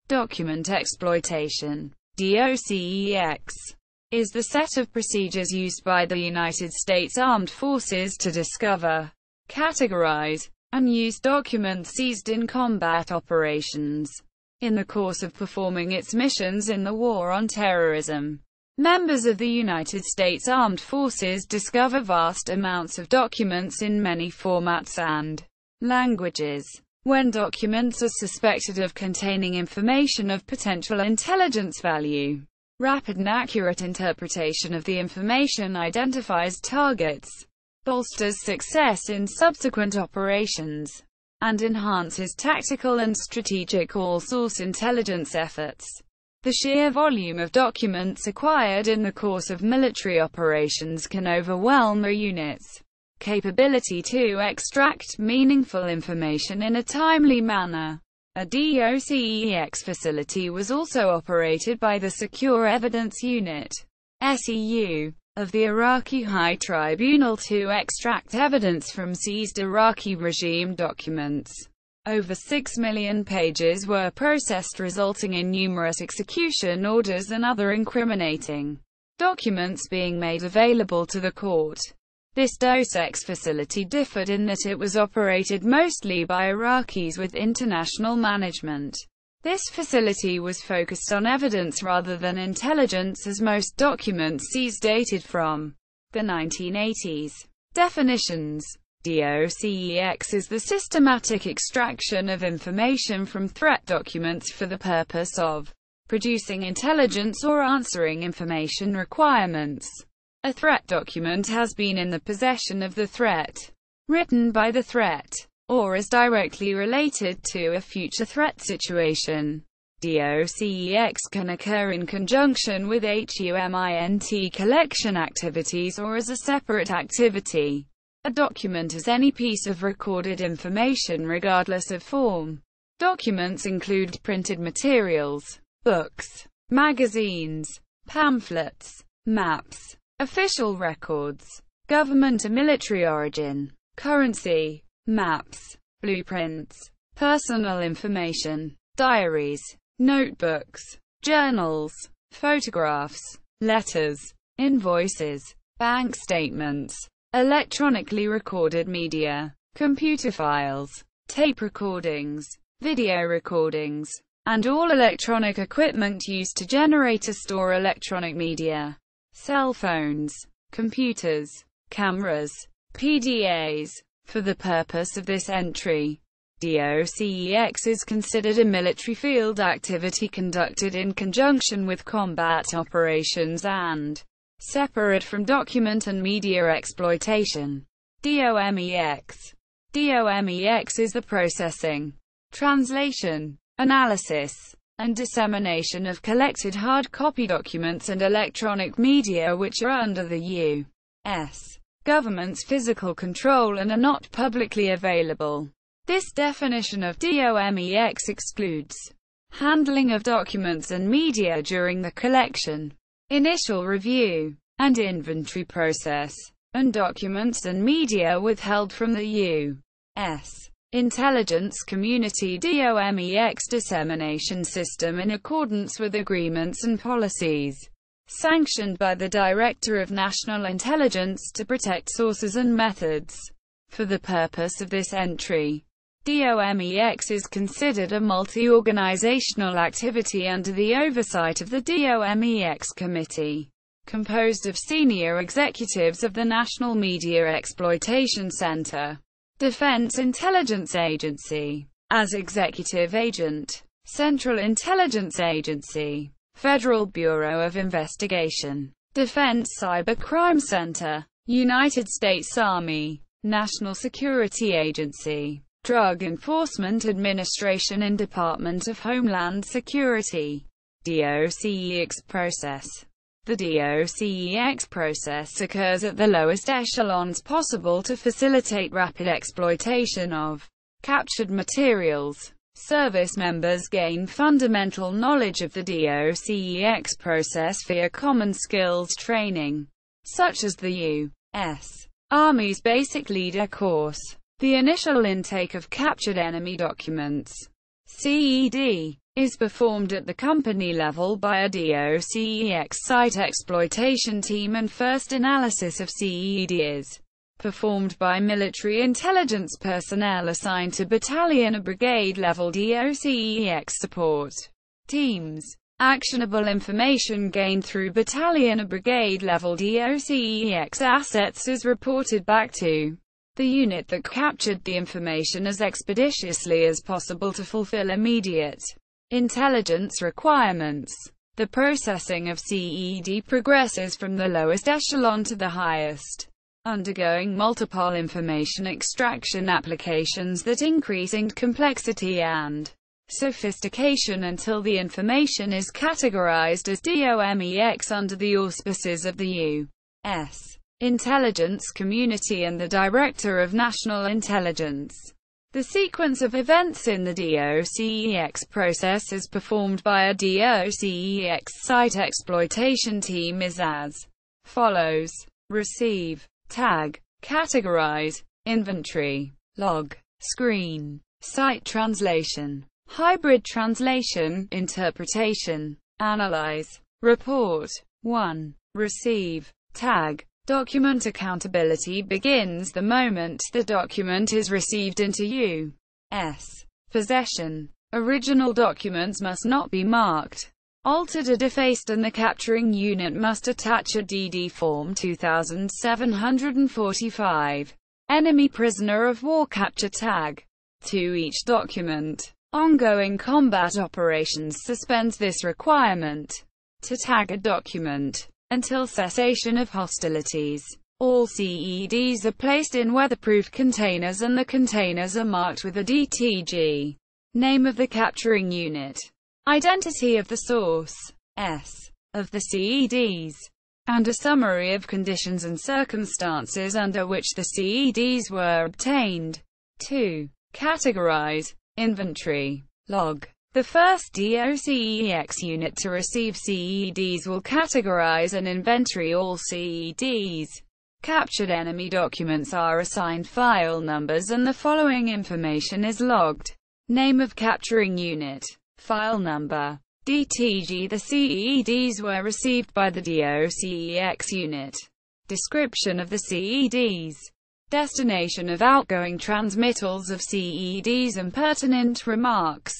Document exploitation, DOCEX, is the set of procedures used by the United States Armed Forces to discover, categorize, and use documents seized in combat operations. In the course of performing its missions in the war on terrorism, members of the United States Armed Forces discover vast amounts of documents in many formats and languages. When documents are suspected of containing information of potential intelligence value, rapid and accurate interpretation of the information identifies targets, bolsters success in subsequent operations, and enhances tactical and strategic all-source intelligence efforts. The sheer volume of documents acquired in the course of military operations can overwhelm a unit's capability to extract meaningful information in a timely manner. A DOCEX facility was also operated by the Secure Evidence Unit (SEU) of the Iraqi High Tribunal to extract evidence from seized Iraqi regime documents. Over 6 million pages were processed, resulting in numerous execution orders and other incriminating documents being made available to the court. This Docex facility differed in that it was operated mostly by Iraqis with international management. This facility was focused on evidence rather than intelligence, as most documents seized dated from the 1980s. Definitions: DOCEX is the systematic extraction of information from threat documents for the purpose of producing intelligence or answering information requirements. A threat document has been in the possession of the threat, written by the threat, or is directly related to a future threat situation. DOCEX can occur in conjunction with HUMINT collection activities or as a separate activity. A document is any piece of recorded information regardless of form. Documents include printed materials, books, magazines, pamphlets, maps, official records, government or military origin, currency, maps, blueprints, personal information, diaries, notebooks, journals, photographs, letters, invoices, bank statements, electronically recorded media, computer files, tape recordings, video recordings, and all electronic equipment used to generate or store electronic media. Cell phones, computers, cameras, PDAs. For the purpose of this entry, DOCEX is considered a military field activity conducted in conjunction with combat operations and separate from document and media exploitation. DOMEX. DOMEX is the processing, translation, analysis, and dissemination of collected hard copy documents and electronic media which are under the U.S. government's physical control and are not publicly available. This definition of DOMEX excludes handling of documents and media during the collection, initial review, and inventory process, and documents and media withheld from the U.S. intelligence community DOMEX dissemination system in accordance with agreements and policies sanctioned by the Director of National Intelligence to protect sources and methods. For the purpose of this entry, DOMEX is considered a multi-organizational activity under the oversight of the DOMEX Committee, composed of senior executives of the National Media Exploitation Center, Defense Intelligence Agency, as Executive Agent, Central Intelligence Agency, Federal Bureau of Investigation, Defense Cybercrime Center, United States Army, National Security Agency, Drug Enforcement Administration and Department of Homeland Security. DOCEX process. The DOCEX process occurs at the lowest echelons possible to facilitate rapid exploitation of captured materials. Service members gain fundamental knowledge of the DOCEX process via common skills training, such as the U.S. Army's Basic Leader course, the initial intake of captured enemy documents, CED is performed at the company level by a Docex site exploitation team, and first analysis of CED is performed by military intelligence personnel assigned to battalion or brigade-level Docex support teams. Actionable information gained through battalion or brigade-level Docex assets is reported back to the unit that captured the information as expeditiously as possible to fulfill immediate intelligence requirements. The processing of CED progresses from the lowest echelon to the highest, undergoing multiple information extraction applications that increase in complexity and sophistication until the information is categorized as DOMEX under the auspices of the U.S. intelligence community and the Director of National Intelligence. The sequence of events in the Docex process is performed by a Docex site exploitation team is as follows: receive, tag, categorize, inventory, log, screen, site translation, hybrid translation, interpretation, analyze, report. 1. Receive, tag. Document accountability begins the moment the document is received into U.S. possession. Original documents must not be marked, altered or defaced, and the capturing unit must attach a DD Form 2745 enemy prisoner of war capture tag to each document. Ongoing combat operations suspends this requirement to tag a document until cessation of hostilities. All CEDs are placed in weatherproof containers and the containers are marked with a DTG, name of the capturing unit, identity of the source, S, of the CEDs, and a summary of conditions and circumstances under which the CEDs were obtained. 2. Categorize, inventory, log. The first Docex unit to receive CEDs will categorize and inventory all CEDs. Captured enemy documents are assigned file numbers and the following information is logged: name of capturing unit, file number, DTG. The CEDs were received by the Docex unit. Description of the CEDs, destination of outgoing transmittals of CEDs and pertinent remarks.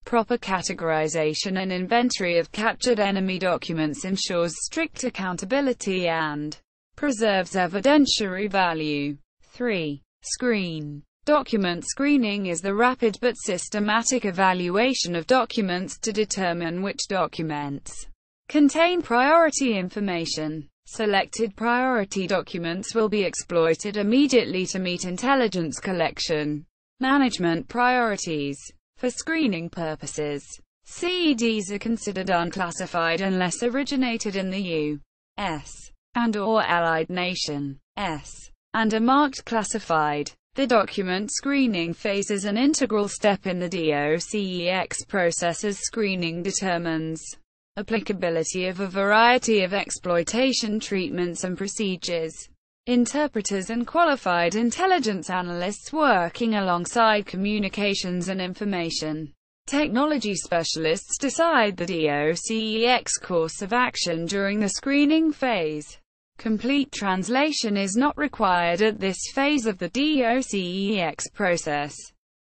Proper categorization and inventory of captured enemy documents ensures strict accountability and preserves evidentiary value. 3. Screen. Document screening is the rapid but systematic evaluation of documents to determine which documents contain priority information. Selected priority documents will be exploited immediately to meet intelligence collection management priorities. For screening purposes, CEDs are considered unclassified unless originated in the U.S. and/or allied nation, and are marked classified. The document screening phase is an integral step in the Docex process as screening determines applicability of a variety of exploitation treatments and procedures. Interpreters and qualified intelligence analysts working alongside communications and information technology specialists decide the Docex course of action during the screening phase. Complete translation is not required at this phase of the Docex process,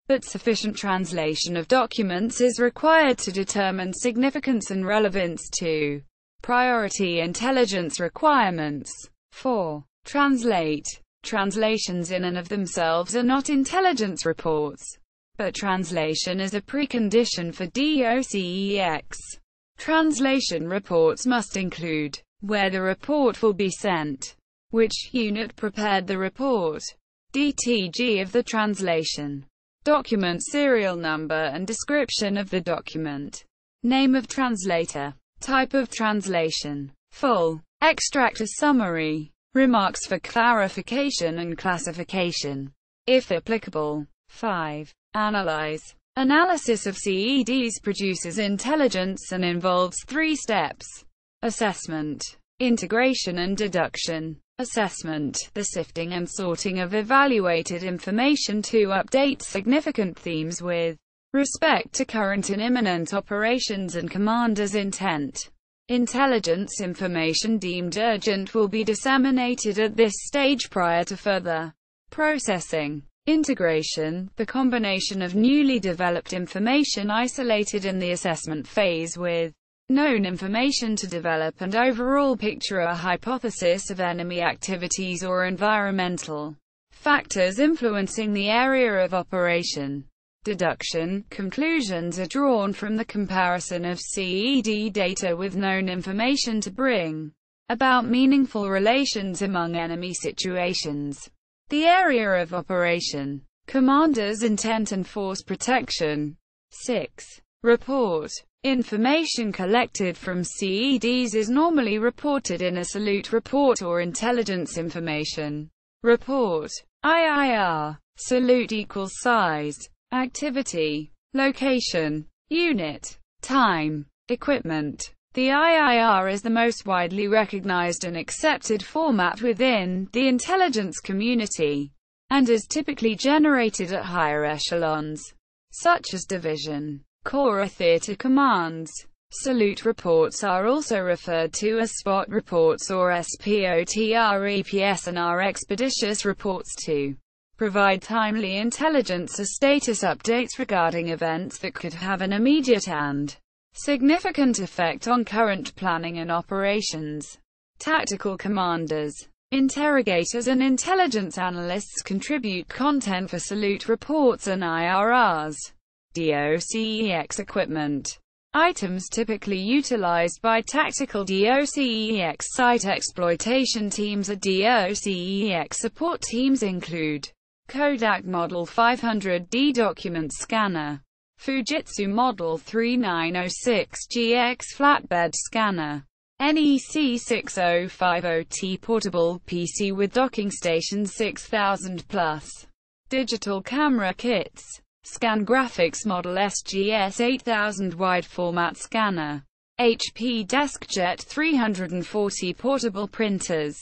but sufficient translation of documents is required to determine significance and relevance to priority intelligence requirements. 4. Translate. Translations in and of themselves are not intelligence reports, but translation is a precondition for Docex. Translation reports must include where the report will be sent, which unit prepared the report, DTG of the translation, document serial number and description of the document, name of translator, type of translation, full, extract, a summary, remarks for clarification and classification, if applicable. 5. Analyze. Analysis of CEDs produces intelligence and involves 3 steps: assessment, integration and deduction. Assessment, the sifting and sorting of evaluated information to update significant themes with respect to current and imminent operations and commander's intent. Intelligence information deemed urgent will be disseminated at this stage prior to further processing. Integration, the combination of newly developed information isolated in the assessment phase with known information to develop and overall picture a hypothesis of enemy activities or environmental factors influencing the area of operation. Deduction, conclusions are drawn from the comparison of CED data with known information to bring about meaningful relations among enemy situations. The area of operation, commander's intent and force protection. 6. Report. Information collected from CEDs is normally reported in a salute report or intelligence information report. IIR. Salute equals size, activity, location, unit, time, equipment. The IIR is the most widely recognized and accepted format within the intelligence community, and is typically generated at higher echelons, such as division, corps or theater commands. Salute reports are also referred to as spot reports or SPOTREPS and are expeditious reports to provide timely intelligence or status updates regarding events that could have an immediate and significant effect on current planning and operations. Tactical commanders, interrogators and intelligence analysts contribute content for salute reports and IRRs. Docex equipment. Items typically utilized by tactical Docex site exploitation teams or Docex support teams include Kodak Model 500D document scanner, Fujitsu Model 3906GX flatbed scanner, NEC 6050T portable PC with docking station 6000+, digital camera kits, Scan Graphics Model SGS 8000 wide format scanner, HP DeskJet 340 portable printers.